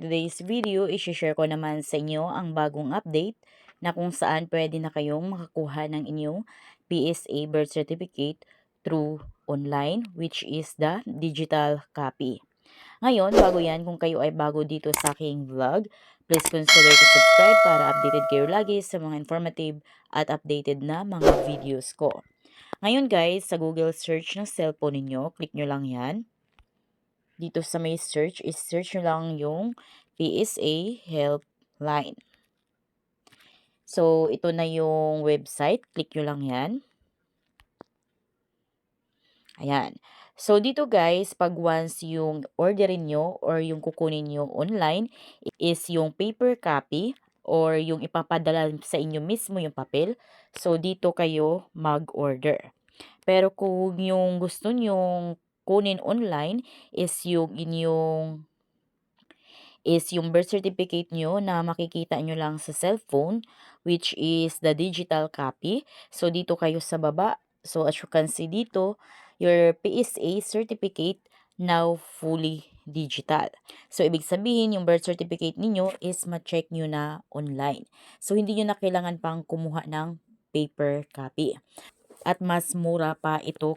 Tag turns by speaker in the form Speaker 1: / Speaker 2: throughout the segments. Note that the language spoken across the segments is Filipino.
Speaker 1: today's video, i-share ko naman sa inyo ang bagong update na kung saan pwede na kayong makakuha ng inyong PSA birth certificate through online, which is the digital copy. Ngayon, bago yan, kung kayo ay bago dito sa aking vlog, please consider to subscribe para updated kayo lagi sa mga informative at updated na mga videos ko. Ngayon guys, sa Google search ng cellphone ninyo, click nyo lang yan. Dito sa may search, is-search nyo lang yung PSA Helpline. So, ito na yung website. Click nyo lang yan. Ayan. So, dito guys, pag once yung orderin nyo or yung kukunin nyo online is yung paper copy or yung ipapadala sa inyo mismo yung papel. So, dito kayo mag-order. Pero kung yung gusto nyong kunin online is yung birth certificate nyo na makikita nyo lang sa cellphone, which is the digital copy. So, dito kayo sa baba. So, as you can see dito, your PSA certificate now fully digital. So, ibig sabihin, yung birth certificate ninyo is ma-check nyo na online. So, hindi nyo na kailangan pang kumuha ng paper copy. At mas mura pa ito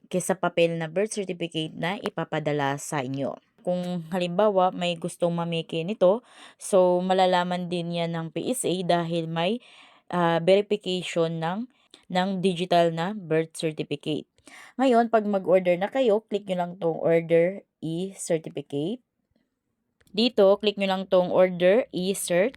Speaker 1: kaysa papel na birth certificate na ipapadala sa inyo. Kung halimbawa may gustong mamiki nito, so malalaman din yan ng PSA dahil may verification ng digital na birth certificate. Ngayon, pag mag-order na kayo, click nyo lang tong order e-certificate. Dito, click nyo lang tong order e-cert.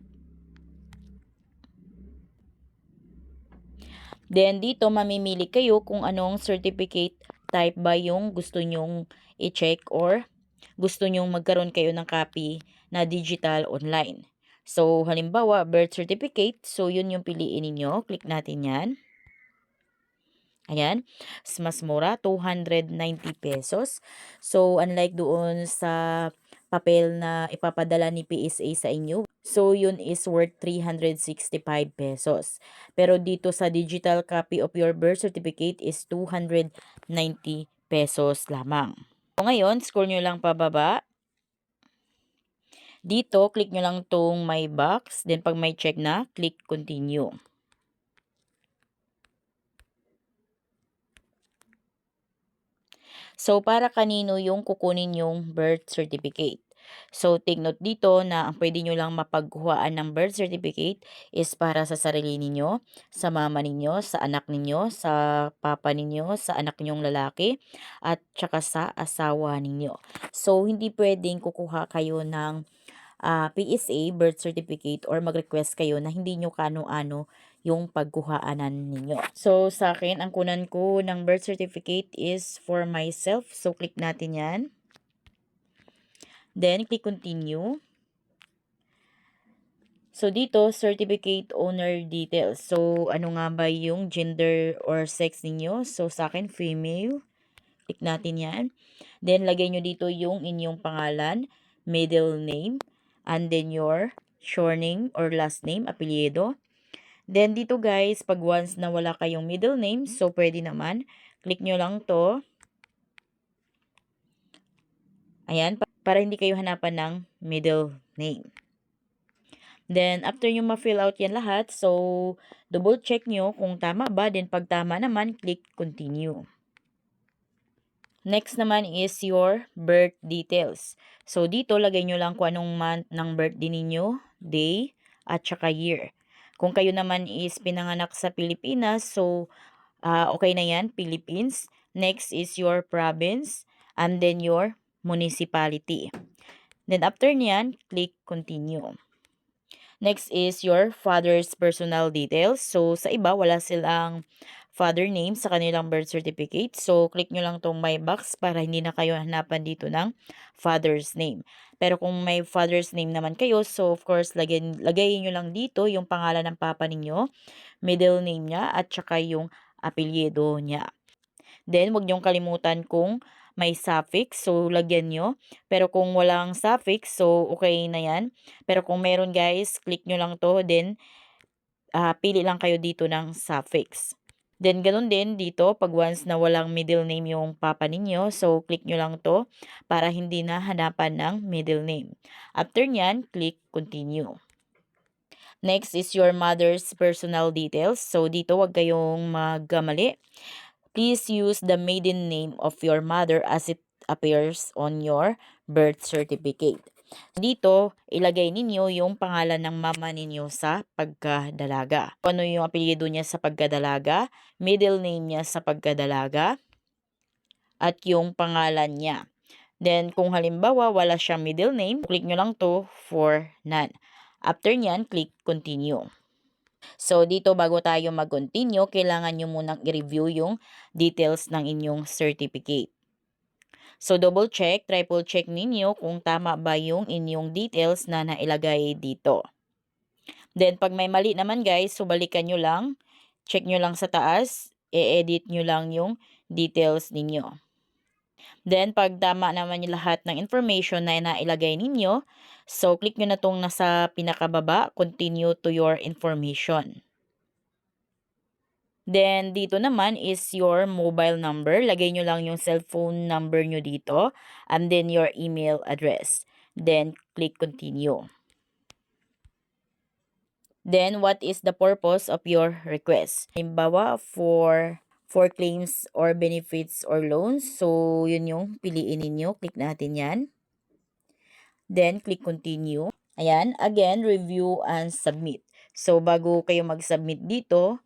Speaker 1: Then, dito mamimili kayo kung anong certificate type ba yung gusto nyong i-check or gusto nyong magkaroon kayo ng copy na digital online. So, halimbawa, birth certificate. So, yun yung piliin ninyo. Click natin yan. Ayan. Mas mura, 290 pesos. So, unlike doon sa papel na ipapadala ni PSA sa inyo, so yun is worth 365 pesos. Pero dito sa digital copy of your birth certificate is 290 pesos lamang. So, ngayon, scroll nyo lang pababa. Dito, click nyo lang tong my box. Then, pag may check na, click continue. So, para kanino yung kukunin yung birth certificate? So, take note dito na ang pwede nyo lang mapagkuhaan ng birth certificate is para sa sarili ninyo, sa mama ninyo, sa anak ninyo, sa papa ninyo, sa anak ninyong lalaki, at saka sa asawa ninyo. So, hindi pwedeng kukuha kayo ng PSA birth certificate or mag-request kayo na hindi nyo kano-ano yung pagkuhaanan ninyo. So, sa akin, ang kunan ko ng birth certificate is for myself. So, click natin yan. Then, click continue. So, dito, certificate owner details. So, ano nga ba yung gender or sex ninyo? So, sa akin, female. Click natin yan. Then, lagay nyo dito yung inyong pangalan, middle name, and then your surname or last name, apelyido. Then, dito guys, pag once na wala kayong middle name, so pwede naman, click nyo lang to. Ayan, para hindi kayo hanapan ng middle name. Then, after nyo ma-fill out yan lahat, so double check nyo kung tama ba. Then, pag tama naman, click continue. Next naman is your birth details. So, dito, lagay nyo lang kung anong month ng birthday ninyo, day, at saka year. Kung kayo naman is pinanganak sa Pilipinas, so, okay na yan, Philippines. Next is your province, and then your municipality. Then, after niyan, click continue. Next is your father's personal details. So, sa iba, wala silang father name sa kanilang birth certificate. So, click nyo lang tong my box para hindi na kayo hanapan dito ng father's name. Pero kung may father's name naman kayo, so of course, lagay nyo lang dito yung pangalan ng papa ninyo, middle name niya, at saka yung apelyido niya. Then, huwag niyong kalimutan kung may suffix, so lagyan nyo. Pero kung walang suffix, so okay na yan. Pero kung meron guys, click nyo lang to, then pili lang kayo dito ng suffix. Then, ganun din dito, pag once na walang middle name yung papa ninyo, so click nyo lang to para hindi na hanapan ng middle name. After nyan, click continue. Next is your mother's personal details. So, dito wag kayong magkamali. Please use the maiden name of your mother as it appears on your birth certificate. Dito, ilagay ninyo yung pangalan ng mama ninyo sa pagkadalaga. Ano yung apelyido niya sa pagkadalaga, middle name niya sa pagkadalaga, at yung pangalan niya. Then, kung halimbawa wala siyang middle name, click nyo lang to for none. After nyan, click continue. So, dito bago tayo mag-continue, kailangan nyo munang i-review yung details ng inyong certificate. So, double check, triple check ninyo kung tama ba yung inyong details na nailagay dito. Then, pag may mali naman guys, so balikan nyo lang, check nyo lang sa taas, i-edit nyo lang yung details ninyo. Then, pag tama naman yung lahat ng information na nailagay ninyo, so click nyo na tong nasa pinakababa, continue to your information. Then, dito naman is your mobile number. Lagay nyo lang yung cellphone number nyo dito. And then, your email address. Then, click continue. Then, what is the purpose of your request? Halimbawa, for claims or benefits or loans. So, yun yung piliin ninyo. Click natin yan. Then, click continue. Ayan. Again, review and submit. So, bago kayo mag-submit dito,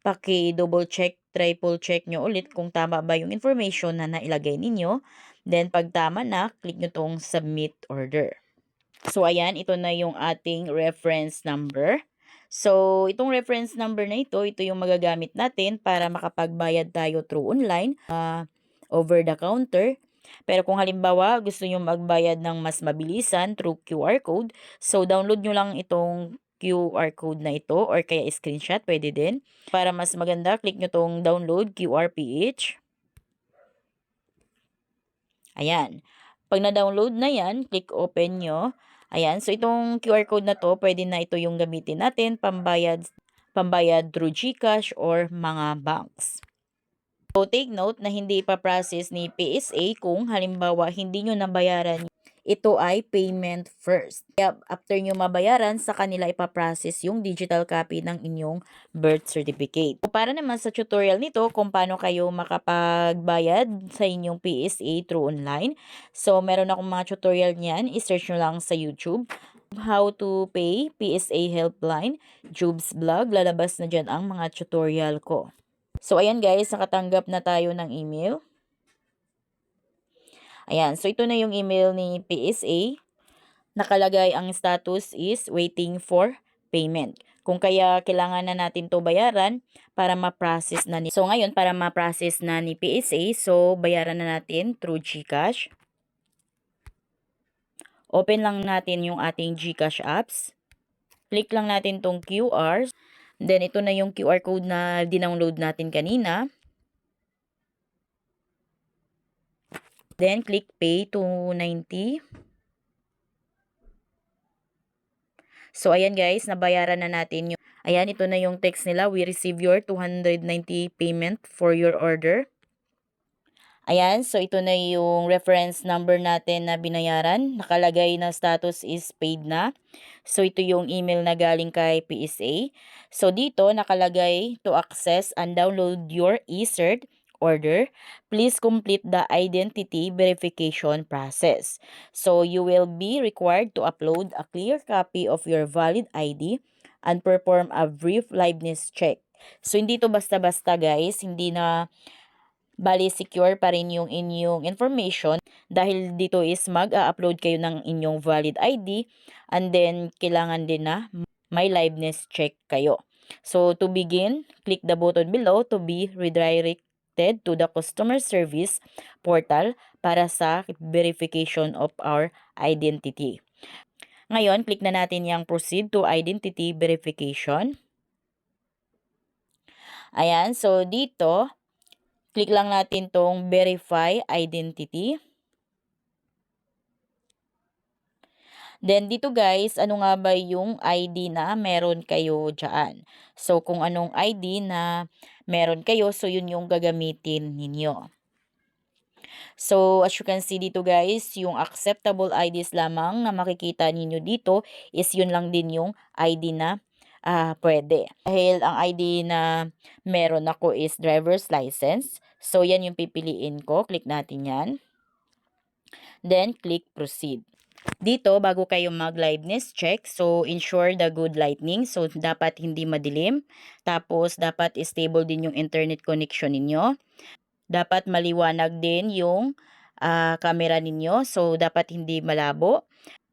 Speaker 1: paki-double check, triple check nyo ulit kung tama ba yung information na nailagay ninyo. Then, pag tama na, click nyo tong submit order. So, ayan, ito na yung ating reference number. So, itong reference number na ito yung magagamit natin para makapagbayad tayo through online, over the counter. Pero kung halimbawa gusto nyo magbayad ng mas mabilisan through QR code, so download nyo lang itong QR code na ito or kaya screenshot, pwede din. Para mas maganda, click nyo tong download QR PH. Ayan. Pag na-download na yan, click open nyo. Ayan. So, itong QR code na to, pwede na ito yung gamitin natin pambayad through GCash or mga banks. So, take note na hindi pa-process ni PSA kung halimbawa hindi nyo nabayaran. Ito ay payment first. Kaya after nyo mabayaran, sa kanila ipaprocess yung digital copy ng inyong birth certificate. So, para naman sa tutorial nito kung paano kayo makapagbayad sa inyong PSA through online. So, meron akong mga tutorial niyan. I-search nyo lang sa YouTube. How to pay PSA helpline, Jubes vlog. Lalabas na dyan ang mga tutorial ko. So, ayan guys, nakatanggap na tayo ng email. Ayan, so ito na yung email ni PSA. Nakalagay ang status is waiting for payment. Kung kaya kailangan na natin to bayaran para ma-process na ni. So, ngayon, para ma-process na ni PSA, so bayaran na natin through GCash. Open lang natin yung ating GCash apps. Click lang natin tong QR. Then, ito na yung QR code na dinownload natin kanina. Then, click pay to 90. So, ayan guys, nabayaran na natin yung... Ayan, ito na yung text nila. We receive your 290 payment for your order. Ayan, so ito na yung reference number natin na binayaran. Nakalagay na status is paid na. So, ito yung email na galing kay PSA. So, dito nakalagay to access and download your e-cert order, please complete the identity verification process. So, you will be required to upload a clear copy of your valid ID and perform a brief liveness check. So, hindi to basta-basta guys, hindi na bali secure pa rin yung inyong information dahil dito is mag-upload kayo ng inyong valid ID and then kailangan din na may liveness check kayo. So, to begin, click the button below to be redirected to the customer service portal para sa verification of our identity. Ngayon, click na natin yung proceed to identity verification. Ayan, so dito, click lang natin tong verify identity. Then dito guys, ano nga ba yung ID na meron kayo dyan? So kung anong ID na meron kayo. So, yun yung gagamitin ninyo. So, as you can see dito guys, yung acceptable IDs lamang na makikita ninyo dito is yun lang din yung ID na pwede. Dahil ang ID na meron ako is driver's license. So, yan yung pipiliin ko. Click natin yan. Then, click proceed. Dito, bago kayo mag-liveness check, so ensure the good lighting. So, dapat hindi madilim. Tapos, dapat stable din yung internet connection ninyo. Dapat maliwanag din yung camera ninyo. So, dapat hindi malabo.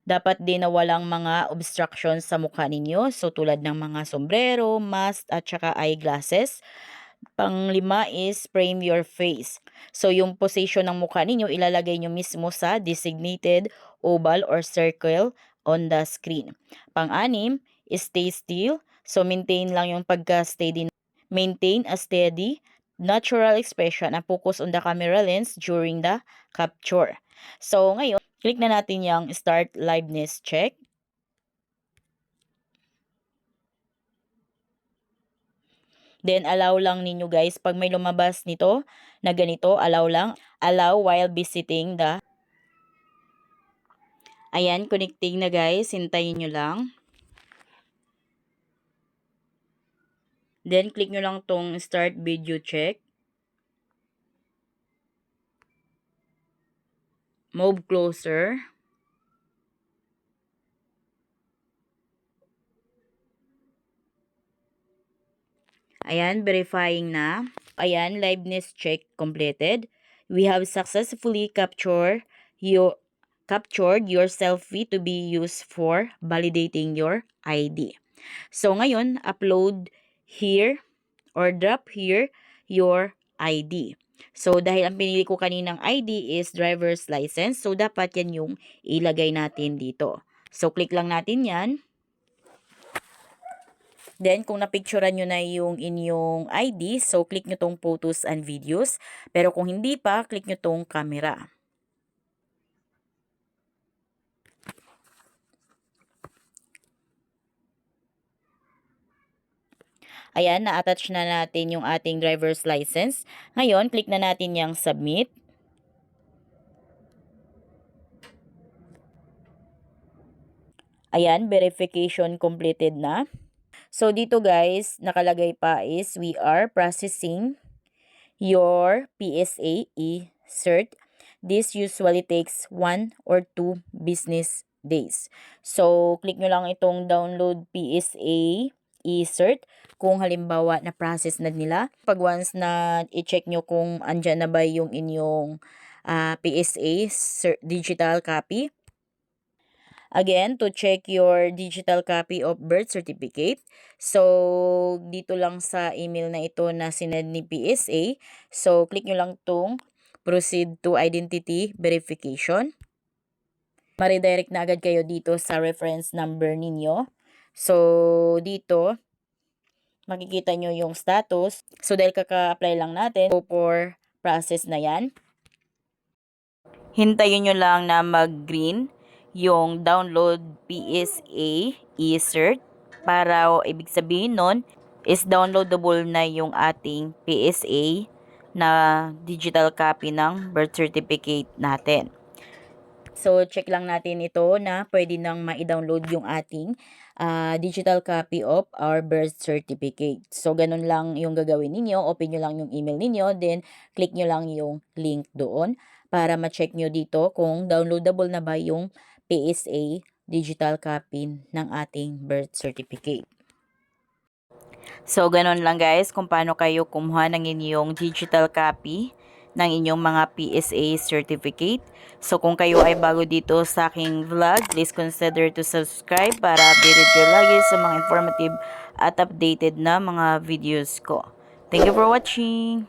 Speaker 1: Dapat din na walang mga obstructions sa mukha ninyo. So, tulad ng mga sombrero, mask, at saka eyeglasses. Panglima is frame your face. So, yung position ng mukha ninyo, ilalagay nyo mismo sa designated oval or circle on the screen. Pang-anim, stay still. So, maintain lang yung pagka-steady. Maintain a steady, natural expression and focus on the camera lens during the capture. So, ngayon, click na natin yung start liveness check. Then, allow lang ninyo guys. Pag may lumabas nito na ganito, allow lang. Allow while visiting the... Ayan, connecting na guys. Hintayin nyo lang. Then, click nyo lang tong start video check. Move closer. Ayan, verifying na. Ayan, liveness check completed. We have successfully captured your selfie to be used for validating your ID. So, ngayon, upload here or drop here your ID. So, dahil ang pinili ko kaninang ID is driver's license, so dapat yan yung ilagay natin dito. So, click lang natin yan. Then, kung napicturean nyo na yung inyong ID, so click nyo tong photos and videos. Pero kung hindi pa, click nyo tong camera. Ayan, na-attach na natin yung ating driver's license. Ngayon, click na natin yung submit. Ayan, verification completed na. So, dito guys, nakalagay pa is we are processing your PSA e-cert. This usually takes 1 or 2 business days. So, click nyo lang itong download PSA e-cert kung halimbawa na process na nila. Pag once na i-check nyo kung andyan na ba yung inyong PSA digital copy. Again, to check your digital copy of birth certificate. So, dito lang sa email na ito na sinend ni PSA. So, click nyo lang tong proceed to identity verification. Ma-redirect na agad kayo dito sa reference number ninyo. So, dito, makikita nyo yung status. So, dahil kaka-apply lang natin, go for process na yan. Hintayin nyo lang na mag-green yung download PSA e-cert para ibig sabihin nun is downloadable na yung ating PSA na digital copy ng birth certificate natin. So, check lang natin ito na pwede nang ma-download yung ating digital copy of our birth certificate. So, ganun lang yung gagawin ninyo. Open nyo lang yung email ninyo. Then, click nyo lang yung link doon para ma-check nyo dito kung downloadable na ba yung PSA digital copy ng ating birth certificate. So, ganun lang guys kung paano kayo kumuha ng inyong digital copy ng inyong mga PSA certificate. So, kung kayo ay bago dito sa aking vlog, please consider to subscribe para updated kayo lagi sa mga informative at updated na mga videos ko. Thank you for watching!